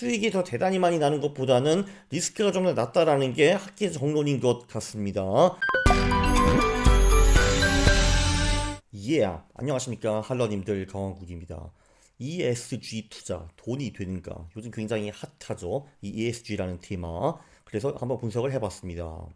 수익이 더 대단히 많이 나는 것보다는 리스크가 좀 더 낮다라는 게 학계 정론인 것 같습니다. 안녕하십니까 할러님들, 강원국입니다. ESG 투자 돈이 되는가? 요즘 굉장히 핫하죠, 이 ESG라는 테마. 그래서 한번 분석을 해봤습니다.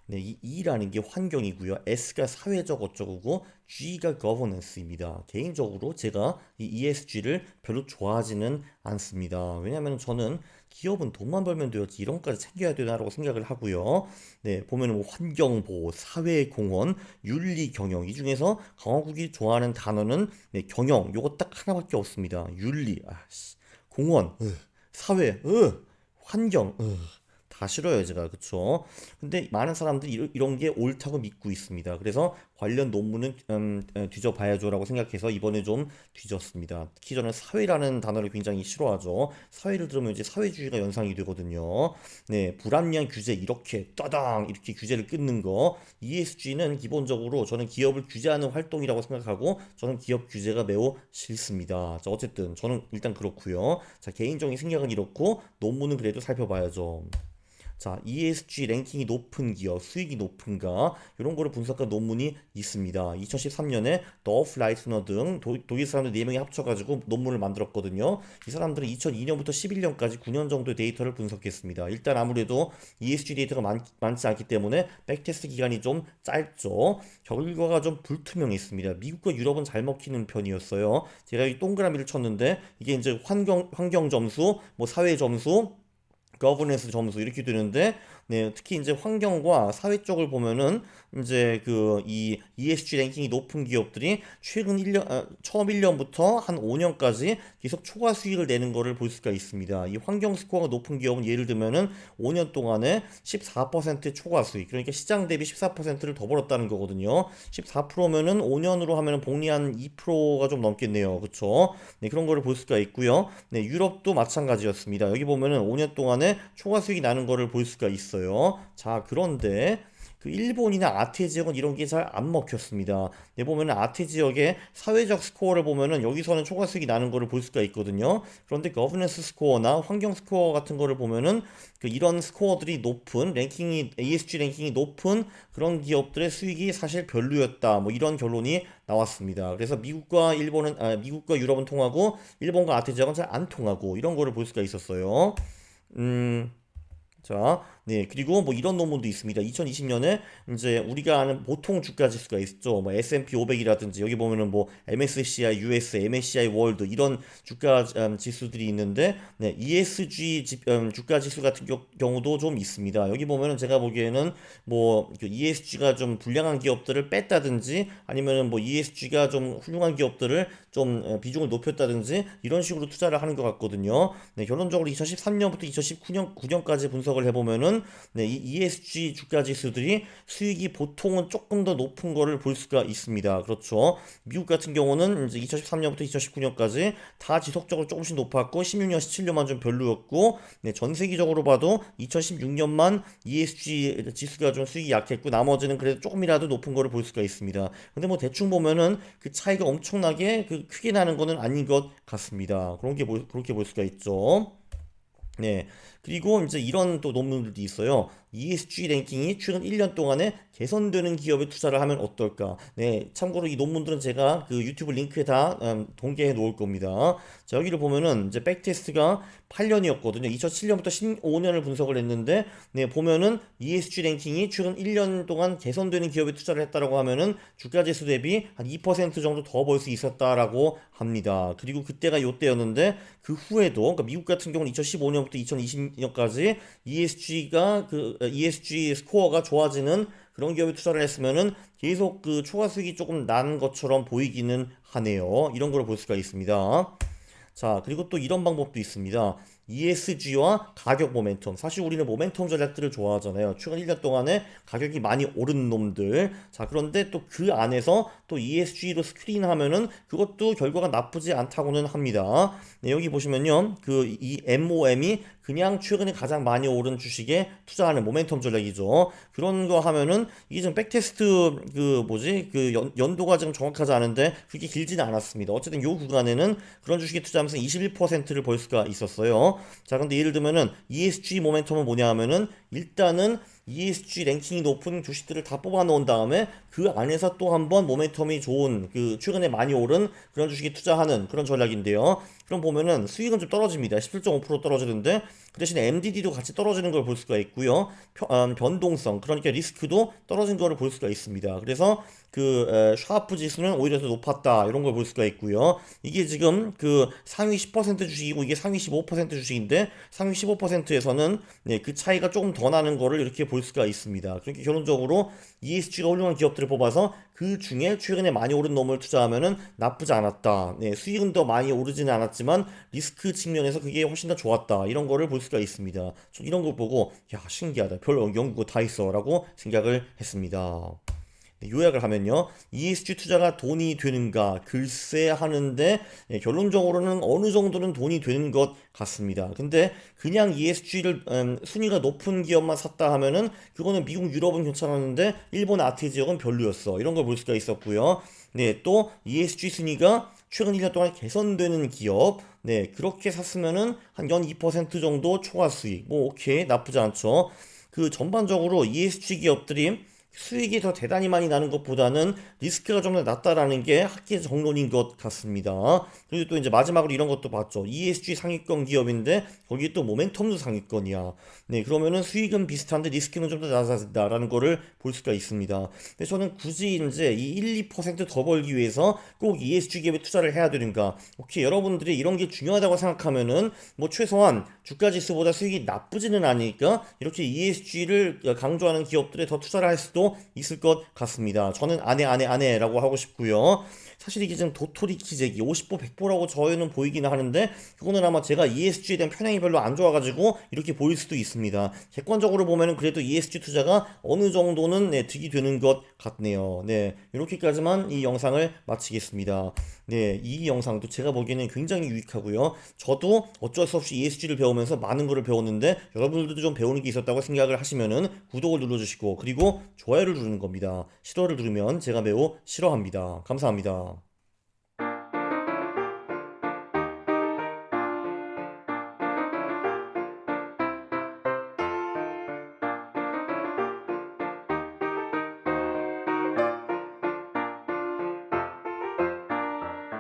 네, 이 E라는 게 환경이고요. S가 사회적 어쩌고고 G가 governance입니다. 개인적으로 제가 이 ESG를 별로 좋아하지는 않습니다. 왜냐하면 저는 기업은 돈만 벌면 되었지 이런 것까지 챙겨야 되나라고 생각을 하고요. 네, 보면은 뭐 환경보호, 사회공헌, 윤리경영, 이 중에서 강화국이 좋아하는 단어는 네, 경영 요거 딱 하나밖에 없습니다. 윤리, 공헌, 사회, 환경, 다 싫어요 제가. 그쵸? 근데 많은 사람들이 이런 게 옳다고 믿고 있습니다. 그래서 관련 논문은 뒤져봐야죠 라고 생각해서 이번에 좀 뒤졌습니다. 특히 저는 사회라는 단어를 굉장히 싫어하죠. 사회를 들으면 이제 사회주의가 연상이 되거든요. 네, 불합리한 규제 이렇게 따당 이렇게 규제를 끊는 거, ESG는 기본적으로 저는 기업을 규제하는 활동이라고 생각하고 저는 기업 규제가 매우 싫습니다. 자, 어쨌든 저는 일단 그렇고요. 자, 개인적인 생각은 이렇고 논문은 그래도 살펴봐야죠. 자, ESG 랭킹이 높은 기업, 수익이 높은가, 이런 거를 분석한 논문이 있습니다. 2013년에 더프 라이트너 등 독일 사람들 4명이 합쳐가지고 논문을 만들었거든요. 이 사람들은 2002년부터 11년까지 9년 정도의 데이터를 분석했습니다. 일단 아무래도 ESG 데이터가 많지 않기 때문에 백테스트 기간이 좀 짧죠. 결과가 좀 불투명했습니다. 미국과 유럽은 잘 먹히는 편이었어요. 제가 이 동그라미를 쳤는데 이게 이제 환경 점수, 뭐 사회 점수, 거버넌스 점수 이렇게 되는데, 네, 특히 이제 환경과 사회 쪽을 보면은 이제 그 이 ESG 랭킹이 높은 기업들이 최근 1년 처음 1년부터 한 5년까지 계속 초과 수익을 내는 거를 볼 수가 있습니다. 이 환경 스코어가 높은 기업은 예를 들면은 5년 동안에 14% 초과 수익, 그러니까 시장 대비 14%를 더 벌었다는 거거든요. 14%면은 5년으로 하면은 복리 한 2%가 좀 넘겠네요. 그쵸? 네, 그런 거를 볼 수가 있고요. 네, 유럽도 마찬가지였습니다. 여기 보면은 5년 동안에 초과 수익이 나는 거를 볼 수가 있어요. 자, 그런데 그 일본이나 아태 지역은 이런 게 잘 안 먹혔습니다. 네, 보면은 아태 지역의 사회적 스코어를 보면은 여기서는 초과 수익이 나는 거를 볼 수가 있거든요. 그런데 거버넌스 스코어나 환경 스코어 같은 거를 보면은 그 이런 스코어들이 높은 랭킹이, ESG 랭킹이 높은 그런 기업들의 수익이 사실 별로였다. 뭐 이런 결론이 나왔습니다. 그래서 미국과 유럽은 통하고 일본과 아태 지역은 잘 안 통하고 이런 거를 볼 수가 있었어요. 음, 자, 네, 그리고 뭐 이런 논문도 있습니다. 2020년에 이제 우리가 아는 보통 주가 지수가 있죠. 뭐 S&P 500이라든지 여기 보면은 뭐 MSCI US, MSCI 월드 이런 주가 지수들이 있는데, 네, ESG 주가 지수 같은 경우도 좀 있습니다. 여기 보면은 제가 보기에는 뭐 ESG가 좀 불량한 기업들을 뺐다든지 아니면은 뭐 ESG가 좀 훌륭한 기업들을 좀 비중을 높였다든지 이런 식으로 투자를 하는 것 같거든요. 네, 결론적으로 2013년부터 2019년까지 분석을 해보면은 네, 이 ESG 주가 지수들이 수익이 보통은 조금 더 높은 거를 볼 수가 있습니다. 그렇죠. 미국 같은 경우는 이제 2013년부터 2019년까지 다 지속적으로 조금씩 높았고 16년, 17년만 좀 별로였고, 네, 전 세계적으로 봐도 2016년만 ESG 지수가 좀 수익이 약했고 나머지는 그래도 조금이라도 높은 거를 볼 수가 있습니다. 근데 뭐 대충 보면은 그 차이가 엄청나게 크게 나는 거는 아닌 것 같습니다. 그렇게 볼 수가 있죠. 네. 그리고 이제 이런 또 논문들도 있어요. ESG 랭킹이 최근 1년 동안에 개선되는 기업에 투자를 하면 어떨까? 네. 참고로 이 논문들은 제가 그 유튜브 링크에 다 동개해 놓을 겁니다. 자, 여기를 보면은 이제 백테스트가 8년이었거든요. 2007년부터 15년을 분석을 했는데, 네, 보면은 ESG 랭킹이 최근 1년 동안 개선되는 기업에 투자를 했다라고 하면은 주가 지수 대비 한 2% 정도 더 벌 수 있었다라고 합니다. 그리고 그때가 요때였는데 그 후에도, 그러니까 미국 같은 경우는 2015년부터 2020년까지 ESG 스코어가 좋아지는 그런 기업에 투자를 했으면은 계속 그 초과 수익이 조금 난 것처럼 보이기는 하네요. 이런 걸 볼 수가 있습니다. 자, 그리고 또 이런 방법도 있습니다. ESG와 가격 모멘텀. 사실 우리는 모멘텀 전략들을 좋아하잖아요. 최근 1년 동안에 가격이 많이 오른 놈들. 자, 그런데 또 그 안에서 또 ESG로 스크린하면은 그것도 결과가 나쁘지 않다고는 합니다. 네, 여기 보시면요. 이 MOM이 그냥 최근에 가장 많이 오른 주식에 투자하는 모멘텀 전략이죠. 그런 거 하면은 이게 좀 백테스트 연도가 지금 정확하지 않은데 그게 길지는 않았습니다. 어쨌든 요 구간에는 그런 주식에 투자하면 하면서 21%를 벌 수가 있었어요. 자, 근데 예를 들면은 ESG 모멘텀은 뭐냐 하면은 일단은 ESG 랭킹이 높은 주식들을 다 뽑아 놓은 다음에 그 안에서 또 한번 모멘텀이 좋은 그 최근에 많이 오른 그런 주식에 투자하는 그런 전략인데요. 그럼 보면은 수익은 좀 떨어집니다. 17.5% 떨어지는데 그 대신에 MDD도 같이 떨어지는 걸 볼 수가 있고요. 변동성 그러니까 리스크도 떨어진 거를 볼 수가 있습니다. 그래서 그 샤프 지수는 오히려 더 높았다 이런 걸 볼 수가 있고요. 이게 지금 그 상위 10% 주식이고 이게 상위 15% 주식인데 상위 15%에서는 네, 그 차이가 조금 더 나는 거를 이렇게 볼 수가 있습니다. 그러니까 결론적으로 ESG가 훌륭한 기업들을 뽑아서 그 중에 최근에 많이 오른 놈을 투자하면은 나쁘지 않았다. 네, 수익은 더 많이 오르지는 않았지만 리스크 측면에서 그게 훨씬 더 좋았다. 이런 거를 볼 수가 있습니다. 좀 이런 걸 보고 야 신기하다. 별 연구가 다 있어라고 생각을 했습니다. 네, 요약을 하면요. ESG 투자가 돈이 되는가? 글쎄 하는데 결론적으로는 어느 정도는 돈이 되는 것 같습니다. 근데 그냥 ESG를 순위가 높은 기업만 샀다 하면은 그거는 미국, 유럽은 괜찮았는데 일본 아태 지역은 별로였어. 이런 걸 볼 수가 있었고요. 네, 또 ESG 순위가 최근 1년 동안 개선되는 기업, 네, 그렇게 샀으면은 한 연 2% 정도 초과 수익. 뭐, 오케이, 나쁘지 않죠. 그 전반적으로 ESG 기업들이 수익이 더 대단히 많이 나는 것보다는 리스크가 좀 더 낮다라는 게 학계 정론인 것 같습니다. 그리고 또 이제 마지막으로 이런 것도 봤죠. ESG 상위권 기업인데 거기에 또 모멘텀도 상위권이야. 네, 그러면은 수익은 비슷한데 리스크는 좀 더 낮아진다라는 거를 볼 수가 있습니다. 근데 저는 굳이 이제 이 1, 2%더 벌기 위해서 꼭 ESG 기업에 투자를 해야 되는가? 오케이, 여러분들이 이런 게 중요하다고 생각하면은 뭐 최소한 주가 지수보다 수익이 나쁘지는 않으니까 이렇게 ESG를 강조하는 기업들에 더 투자를 할 수도 있을 것 같습니다. 저는 안해라고 하고 싶고요. 사실 이게 지금 도토리 키재기 50보 100보라고 저희는 보이긴 하는데 그거는 아마 제가 ESG에 대한 편향이 별로 안 좋아가지고 이렇게 보일 수도 있습니다. 객관적으로 보면은 그래도 ESG 투자가 어느 정도는 네, 득이 되는 것 같네요. 네, 이렇게까지만 이 영상을 마치겠습니다. 네, 이 영상도 제가 보기에는 굉장히 유익하고요. 저도 어쩔 수 없이 ESG를 배우면서 많은 거를 배웠는데 여러분들도 좀 배우는 게 있었다고 생각을 하시면은 구독을 눌러주시고 그리고 좋아요를 누르는 겁니다. 싫어를 누르면 제가 매우 싫어합니다. 감사합니다.